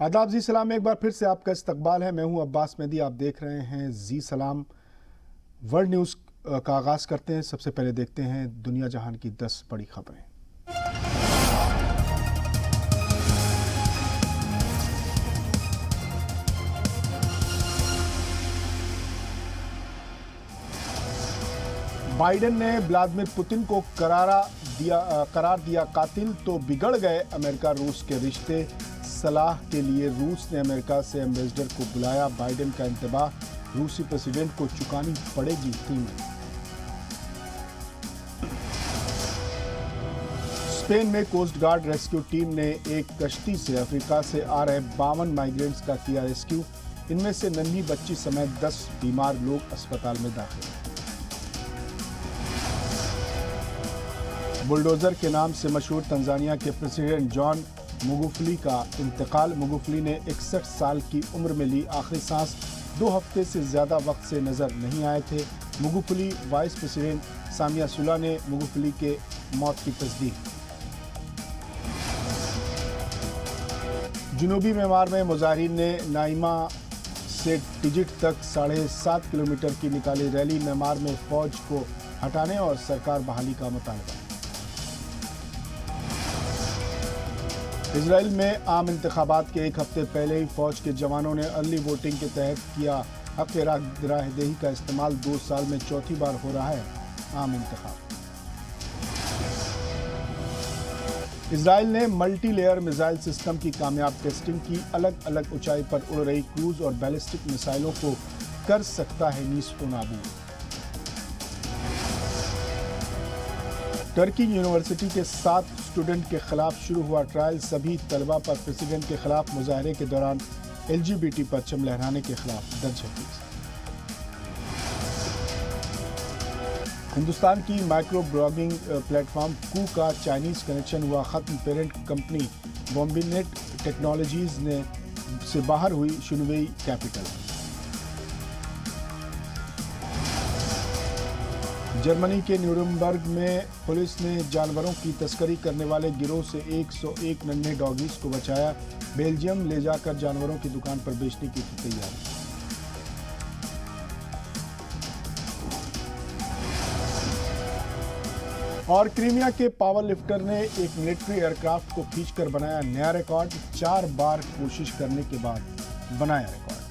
आदाब जी सलाम में एक बार फिर से आपका इस्तकबाल है। मैं हूं अब्बास मेहदी, आप देख रहे हैं जी सलाम। वर्ल्ड न्यूज़ का आगाज़ करते हैं। सबसे पहले देखते हैं दुनिया जहान की 10 बड़ी खबरें। बाइडेन ने व्लादिमीर पुतिन को करार दिया कातिल, तो बिगड़ गए अमेरिका रूस के रिश्ते। सलाह के लिए रूस ने अमेरिका से एम्बेसडर को बुलाया। बाइडेन का इंतबाह, रूसी प्रेसिडेंट को चुकानी पड़ेगी कीमत। स्पेन में कोस्ट गार्ड रेस्क्यू टीम ने एक कश्ती से अफ्रीका से आ रहे 52 माइग्रेंट्स का किया रेस्क्यू। इनमें से नन्ही बच्ची समेत 10 बीमार लोग अस्पताल में दाखिल। बुलडोजर के नाम से मशहूर तंजानिया के प्रेसिडेंट जॉन मगुफुली का इंतकाल। मगुफुली ने 61 साल की उम्र में ली आखिरी सांस। 2 हफ्ते से ज्यादा वक्त से नजर नहीं आए थे। मगुफुली वाइस प्रेसिडेंट सामिया सुला ने मगुफुली के मौत की तस्दीक। जनूबी म्यांमार में मुजाहिरीन ने नाइमा से टिजिट तक 7.5 किलोमीटर की निकाली रैली। म्यांमार में फौज को हटाने और सरकार बहाली का मुतालबा। इजराइल में आम इंतखाबात के एक हफ्ते पहले ही फौज के जवानों ने अर्ली वोटिंग के तहत किया हक राहदही का इस्तेमाल। 2 साल में चौथी बार हो रहा है आम इंतखाब। इजराइल ने मल्टी लेयर मिसाइल सिस्टम की कामयाब टेस्टिंग की। अलग अलग ऊंचाई पर उड़ रही क्रूज और बैलिस्टिक मिसाइलों को कर सकता है नीस्त नाबूद। टर्की यूनिवर्सिटी के 7 स्टूडेंट के खिलाफ शुरू हुआ ट्रायल। सभी तलबा पर प्रेसिडेंट के खिलाफ मुजाहरे के दौरान LGBT परचम लहराने के खिलाफ दर्ज है केस। हिंदुस्तान की माइक्रो ब्लॉगिंग प्लेटफॉर्म कू का चाइनीज कनेक्शन हुआ खत्म। पेरेंट कंपनी बॉम्बिनेट टेक्नोलॉजीज से बाहर हुई शिनवेई कैपिटल। जर्मनी के न्यूरमबर्ग में पुलिस ने जानवरों की तस्करी करने वाले गिरोह से 101 नन्हे डॉगीज को बचाया। बेल्जियम ले जाकर जानवरों की दुकान पर बेचने की तैयारी। और क्रीमिया के पावर लिफ्टर ने एक मिलिट्री एयरक्राफ्ट को खींचकर बनाया नया रिकॉर्ड। 4 बार कोशिश करने के बाद बनाया रिकॉर्ड।